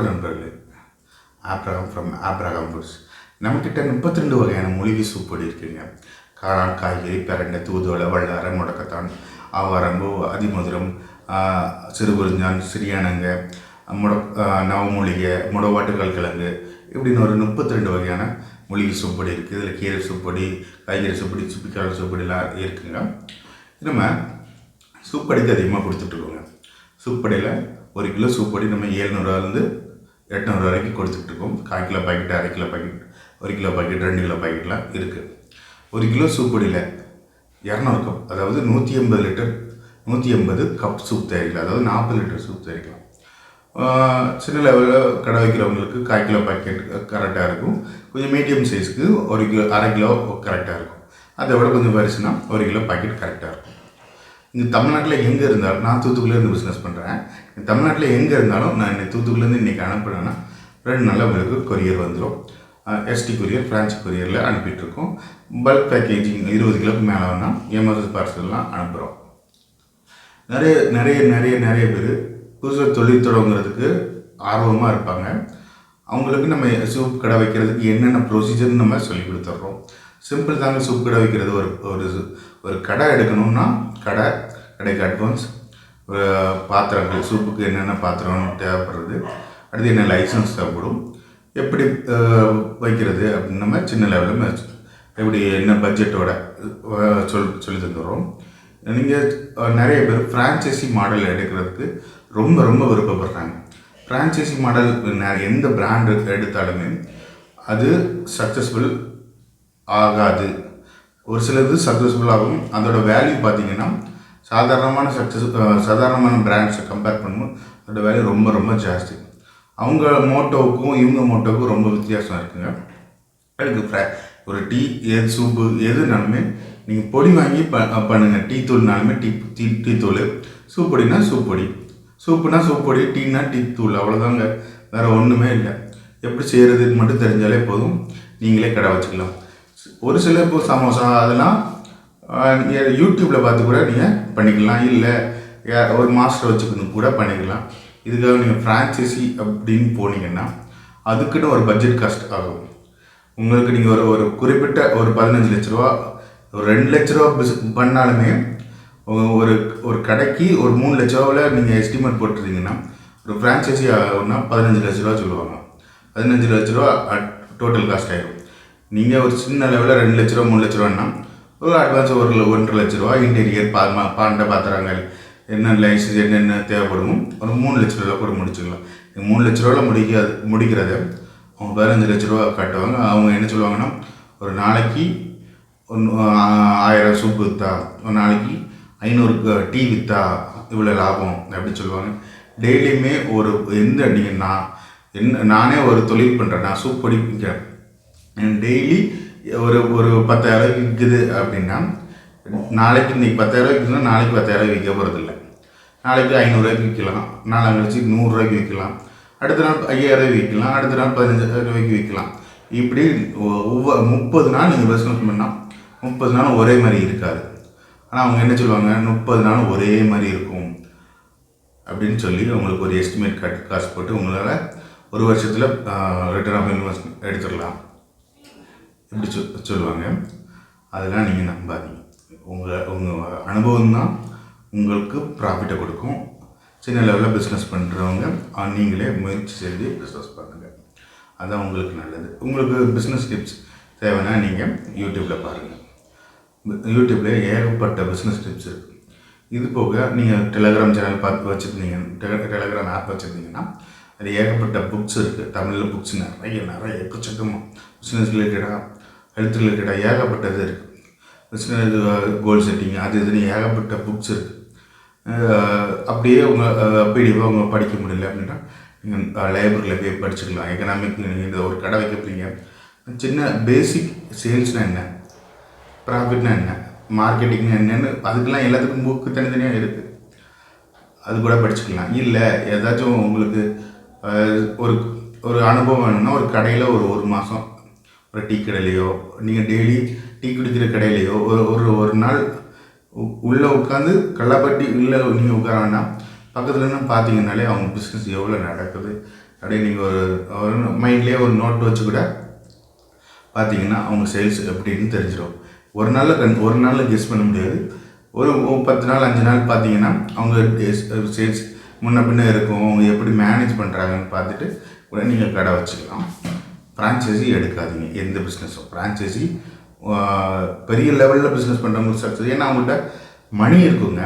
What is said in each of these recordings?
நண்பர்களே, Abraham from Abraham foods. நம்மக்கிட்ட 32 வகையான மூலிகை சூப் பொடி இருக்குங்க. காளான், காய்கறி, பிரண்டை, தூதுவளை, வல்லாரை, முடக்கத்தான், ஆவாரம்பூ, அதிமதுரம், சிறுகுறிஞ்சான், சிறியானங்க, நவமூலிகை, முடவாட்டுக்கால் கிழங்கு, இப்படின்னு ஒரு 32 வகையான மூலிகை சூப் பொடி இருக்குது. இதில் கீரை சூப் பொடி, காய்கறி சூப் பொடி, சுப்பிக்காய் சூப் பொடிலாம் இருக்குங்க. நம்ம சூப் பொடிக்கு அதிகமாக கொடுத்துட்ருக்கோங்க. சூப் பொடியில் 1 கிலோ சூப் பொடி நம்ம 700 800 வரைக்கும் கொடுத்துட்ருக்கோம். 1/4 kilo packet, 1/2 kilo packet, 1 kilo packet, 2 kilo பாக்கெட்லாம் இருக்குது. 1 கிலோ சூப் பொடியில் 200 கப், அதாவது 180 கப் சூப் தயாரிக்கலாம். அதாவது 40 லிட்டர் சூப் தயாரிக்கலாம். சின்ன லெவலில் கடை வைக்கிறவங்களுக்கு 1/4 கிலோ பாக்கெட் கரெக்டாக இருக்கும். கொஞ்சம் மீடியம் சைஸ்க்கு 1 கிலோ 1/2 கிலோ கரெக்டாக இருக்கும். அதை விட கொஞ்சம் பெருசுனா 1 கிலோ பாக்கெட் கரெக்டாக இருக்கும். இங்கே தமிழ்நாட்டில் எங்கே இருந்தாலும், நான் தூத்துக்குடியிலேருந்து பிஸ்னஸ் பண்ணுறேன். தமிழ்நாட்டில் எங்கே இருந்தாலும் நான் இன்னைக்கு தூத்துக்குடியிலேருந்து இன்றைக்கி அனுப்புனேன்னா 2 நாளில் உங்களுக்கு கொரியர் வந்துடும். எஸ்டி கொரியர், ஃப்ரான்ச் கொரியரில் அனுப்பிட்டுருக்கோம். பல்க் பேக்கேஜிங் 20 கிலோக்கு மேலே வேணால் எமர்ஜென்சி பார்சல்லாம் அனுப்புகிறோம். நிறைய பேர் புதுசாக தொழில் தொடங்குறதுக்கு ஆர்வமாக இருப்பாங்க. அவங்களுக்கு நம்ம சூப் கடை வைக்கிறதுக்கு என்னென்ன ப்ரொசீஜர்னு நம்ம சொல்லி கொடுத்துட்றோம். சிம்பிள் தாங்க. சூப் கடை வைக்கிறது ஒரு கடை எடுக்கணும்னா கடைக்கு அட்வான்ஸ், பாத்திரங்கள், சூப்புக்கு என்னென்ன பாத்திரம் தேவைப்படுறது, அடுத்து என்ன லைசன்ஸ் தேவைப்படும், எப்படி வைக்கிறது அப்படின்னு நம்ம சின்ன லெவலில் எப்படி என்ன பட்ஜெட்டோட சொல்லி தந்துடுறோம். நீங்கள் நிறைய பேர் ஃப்ரான்ச்சைசி மாடல் எடுக்கிறதுக்கு ரொம்ப விருப்பப்படுறாங்க. ஃப்ரான்ச்சைசி மாடல் எந்த பிராண்ட் எடுத்தாலுமே அது சக்ஸஸ்ஃபுல் ஆகாது. ஒரு சிலது சக்ஸஸ்ஃபுல் ஆகும். அதோட வேல்யூ பார்த்திங்கன்னா சாதாரணமான பிராண்ட்ஸை கம்பேர் பண்ணும்போது அதோட வேல்யூ ரொம்ப ஜாஸ்தி. அவங்க மோட்டோவுக்கும் இவங்க மோட்டோவுக்கும் ரொம்ப வித்தியாசம் இருக்குங்க. அதுக்கு ஒரு டீ, சூப்பு எதுனாலுமே நீங்கள் பொடி வாங்கி பண்ணுங்கள். டீ தூள்னாலுமே டீ தூள், சூப் பொடினா சூப் பொடி, சூப்புனா சூப் பொடி, டீனா டீ தூள், அவ்வளோதாங்க. வேறு ஒன்றுமே இல்லை. எப்படி செய்கிறதுக்கு மட்டும் தெரிஞ்சாலே போதும், நீங்களே கடை வச்சுக்கலாம். ஒரு சில இப்போ சமோசா அதெல்லாம் நீங்கள் யூடியூப்பில் பார்த்து கூட நீங்கள் பண்ணிக்கலாம். இல்லை ஒரு மாஸ்டர் வச்சுக்கணும் கூட பண்ணிக்கலாம். இதுக்காக நீங்கள் ஃப்ரான்ச்சைசி அப்படின்னு போனீங்கன்னா அதுக்குன்னு ஒரு பட்ஜெட் காஸ்ட் ஆகும். உங்களுக்கு நீங்கள் ஒரு குறிப்பிட்ட ஒரு 15 லட்ச ரூபா, ஒரு 2 லட்ச ரூபா பண்ணாலுமே ஒரு கடைக்கு ஒரு 3 லட்ச ரூபாவில் நீங்கள் எஸ்டிமேட் போட்டுருந்தீங்கன்னா ஒரு ஃப்ரான்ச்சைசி ஆகும்னா 15 லட்ச ரூபா சொல்லுவாங்க. 15 லட்ச ரூபா டோட்டல் காஸ்ட் ஆகிடும். நீங்கள் ஒரு சின்ன லெவலில் 2 லட்ச ரூபா 3 லட்ச ரூபான்னா ஒரு அட்வான்ஸ் 1.5 லட்ச ரூபா, இன்டீரியர் பாண்டை பாத்திரங்கள் என்ன லைசன்ஸ் என்னென்ன தேவைப்படுமோ ஒரு 3 லட்ச ரூபா கூட முடிச்சுக்கலாம். 3 லட்ச ரூபாவில் முடிக்கிறத அவங்க 15 லட்ச ரூபா கட்டுவாங்க. அவங்க என்ன சொல்லுவாங்கன்னா, ஒரு நாளைக்கு 1000 சூப்பு விற்றா, ஒரு நாளைக்கு 500 டீ விற்றா இவ்வளோ லாபம் அப்படின்னு சொல்லுவாங்க. டெய்லியுமே நானே ஒரு தொழில் பண்ணுறேன். நான் சூப் பொடி விற்கிறேன். டெய்லி ஒரு 10,000 விற்குது அப்படின்னா, நாளைக்கு இன்றைக்கி 10,000 விற்குதுன்னா நாளைக்கு 10,000 விற்க போகிறதில்ல. நாளைக்கு 500 விற்கலாம், நாளாங்கழிச்சு 100 விற்கலாம், அடுத்த நாள் 5,000 விற்கலாம், அடுத்த நாள் 15,000 விற்கலாம். இப்படி ஒவ்வொரு 30 நாள் நீங்கள் பிஸ்னஸ் பண்ணால் 30 நாளும் ஒரே மாதிரி இருக்காது. ஆனால் அவங்க என்ன சொல்லுவாங்க, 30 நாளும் ஒரே மாதிரி இருக்கும் அப்படின்னு சொல்லி உங்களுக்கு ஒரு எஸ்டிமேட் காசு போட்டு உங்களால் ஒரு வருஷத்தில் ரிட்டர்ன் ஆஃப் இன்வெஸ்ட்மெண்ட் எடுத்துடலாம் இப்படி சொல்லுவாங்க. அதெல்லாம் நீங்கள் நம்பாதீங்க. உங்கள் அனுபவம் தான் உங்களுக்கு ப்ராஃபிட்டை கொடுக்கும். சின்ன லெவலில் பிஸ்னஸ் பண்ணுறவங்க நீங்களே முயற்சி செஞ்சு பிஸ்னஸ் பண்ணுங்கள். அதுதான் உங்களுக்கு நல்லது. உங்களுக்கு பிஸ்னஸ் டிப்ஸ் தேவைன்னா நீங்கள் யூடியூப்பில் பாருங்கள். யூடியூப்பில் ஏகப்பட்ட பிஸ்னஸ் டிப்ஸ் இருக்குது. இது போக நீங்கள் டெலகிராம் சேனல் பார்த்து வச்சுருந்தீங்க, டெலகிராம் ஆப் வச்சுருந்தீங்கன்னா அது ஏகப்பட்ட புக்ஸ் இருக்குது. தமிழில் புக்ஸ் நிறைய எக்கச்சக்கமாக பிஸ்னஸ் ரிலேட்டடாக, ஹெல்த் ரிலேட்டடாக ஏகப்பட்டது இருக்குது. பிஸ்னஸ் கோல் செட்டிங் அது இதுன்னு ஏகப்பட்ட புக்ஸ் இருக்குது. அப்படியே உங்கள் பிடிஎஃபாக அவங்க படிக்க முடியல அப்படின்னா நீங்கள் லைப்ரரியில் போய் படிச்சுக்கலாம். எக்கனாமிக் நீங்கள் ஒரு கடை வைக்க போகிறீங்க, சின்ன பேசிக் சேல்ஸ்னால் என்ன, ப்ராஃபிட்னா என்ன, மார்க்கெட்டிங்னா என்னென்னு அதுக்கெல்லாம் எல்லாத்துக்கும் புக்கு தனித்தனியாக இருக்குது. அது கூட படிச்சுக்கலாம். இல்லை ஏதாச்சும் உங்களுக்கு ஒரு அனுபவம் வேணும்னா ஒரு கடையில் ஒரு மாதம் ஒரு டீ கடையிலையோ, நீங்கள் டெய்லி டீ குடிக்கிற கடையிலையோ ஒரு நாள் உள்ளே உட்காந்து கல்லாப்பட்டி இல்லை நீங்கள் உட்கார வேண்டாம், பக்கத்தில் பார்த்தீங்கன்னாலே அவங்க பிஸ்னஸ் எவ்வளோ நடக்குது, அப்படியே நீங்கள் ஒரு மைண்ட்லேயே ஒரு நோட் வச்சு கூட பார்த்தீங்கன்னா அவங்க சேல்ஸ் எப்படின்னு தெரிஞ்சிடும். ஒரு நாளில் கெஸ் பண்ண முடியாது. ஒரு 10 நாள் 5 நாள் பார்த்தீங்கன்னா அவங்க சேல்ஸ் முன்ன பின்ன இருக்கும். அவங்க எப்படி மேனேஜ் பண்ணுறாங்கன்னு பார்த்துட்டு கூட நீங்கள் கடை வச்சுக்கலாம். ஃப்ரான்ச்சைஸி எடுக்காதீங்க எந்த பிஸ்னஸும். ஃப்ரான்ச்சைஸி பெரிய லெவலில் பிஸ்னஸ் பண்ணுறவங்களுக்கு சக்ஸஸ். ஏன்னா அவங்கள்ட்ட மணி இருக்குங்க.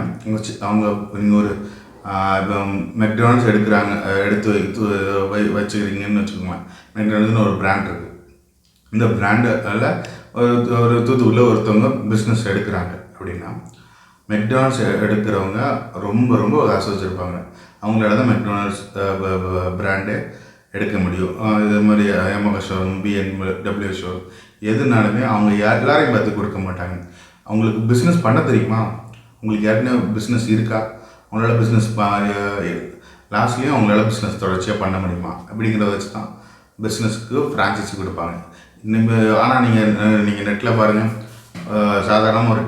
அவங்க நீங்கள் ஒரு இப்போ மெக்டானல்ட்ஸ் எடுத்து வச்சுக்கிறீங்கன்னு வச்சுக்கோங்களேன். மெக்டானல்ட்ஸ்னு ஒரு பிராண்ட் இருக்குது. இந்த பிராண்டில் ஒரு தூத்துக்குடியில் ஒருத்தவங்க பிஸ்னஸ் எடுக்கிறாங்க அப்படின்னா, மெக்டானல்ட்ஸ் எடுக்கிறவங்க ரொம்ப ரொம்ப காசு வச்சுருப்பாங்க. அவங்களால தான் மெக்டானல்ட்ஸ் பிராண்டே எடுக்க முடியும். இது மாதிரி எமகா ஷோரூம், BMW ஷோரூம் எதுனாலுமே அவங்க எல்லாரையும் பார்த்து கொடுக்க மாட்டாங்க. அவங்களுக்கு பிஸ்னஸ் பண்ண தெரியுமா, உங்களுக்கு யாருக்குன்னா பிஸ்னஸ் இருக்கா, அவங்களால பிஸ்னஸ் லாஸ்ட்லேயும் அவங்களால பிஸ்னஸ் தொடர்ச்சியாக பண்ண முடியுமா அப்படிங்கிறத வச்சு தான் பிஸ்னஸ்க்கு ஃப்ரான்ச்சைஸி கொடுப்பாங்க. ஆனால் நீங்கள் நெட்டில் பாருங்கள், சாதாரணமாக ஒரு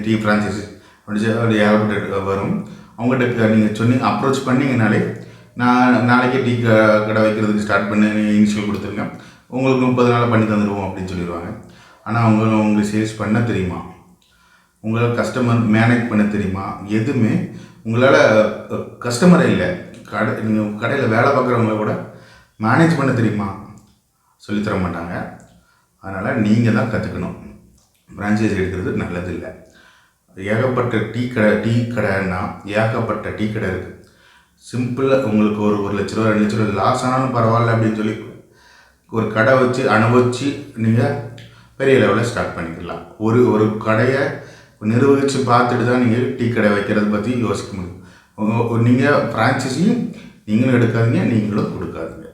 டீ ஃப்ரான்ச்சைஸி அப்படி ஏகப்பட்ட வரும். அவங்ககிட்ட நீங்கள் அப்ரோச் பண்ணிங்கனாலே, நான் நாளைக்கே டீ கடை வைக்கிறதுக்கு ஸ்டார்ட் பண்ணி இனிஷியல் கொடுத்துருங்க, உங்களுக்கு 30 நாளில் பண்ணி தந்துடுவோம் அப்படின்னு சொல்லிடுவாங்க. ஆனால் உங்களுக்கு சேல்ஸ் பண்ண தெரியுமா, உங்களால் கஸ்டமர் மேனேஜ் பண்ண தெரியுமா, எதுவுமே உங்களால் கஸ்டமரே இல்லை, நீங்கள் கடையில் வேலை பார்க்குறவங்கள கூட மேனேஜ் பண்ண தெரியுமா, சொல்லித்தர மாட்டாங்க. அதனால் நீங்கள் தான் கற்றுக்கணும். ஃப்ரான்ச்சைஸி எடுக்கிறது நல்லதில்லை. ஏகப்பட்ட டீ கடைன்னா ஏகப்பட்ட டீ கடை இருக்குது. சிம்பிளாக உங்களுக்கு ஒரு 1 லட்ச ரூபா 2 லட்ச ரூபா லாஸ் ஆனாலும் பரவாயில்ல அப்படின்னு சொல்லி ஒரு கடை வச்சு அனுபவித்து நீங்கள் பெரிய லெவலில் ஸ்டார்ட் பண்ணிக்கலாம். ஒரு கடையை நிர்வகித்து பார்த்துட்டு தான் நீங்கள் டீ கடை வைக்கிறத பற்றி யோசிக்க முடியும். நீங்கள் ஃப்ரான்ச்சைஸியும் நீங்களும் எடுக்காதீங்க, நீங்களும் கொடுக்காதீங்க.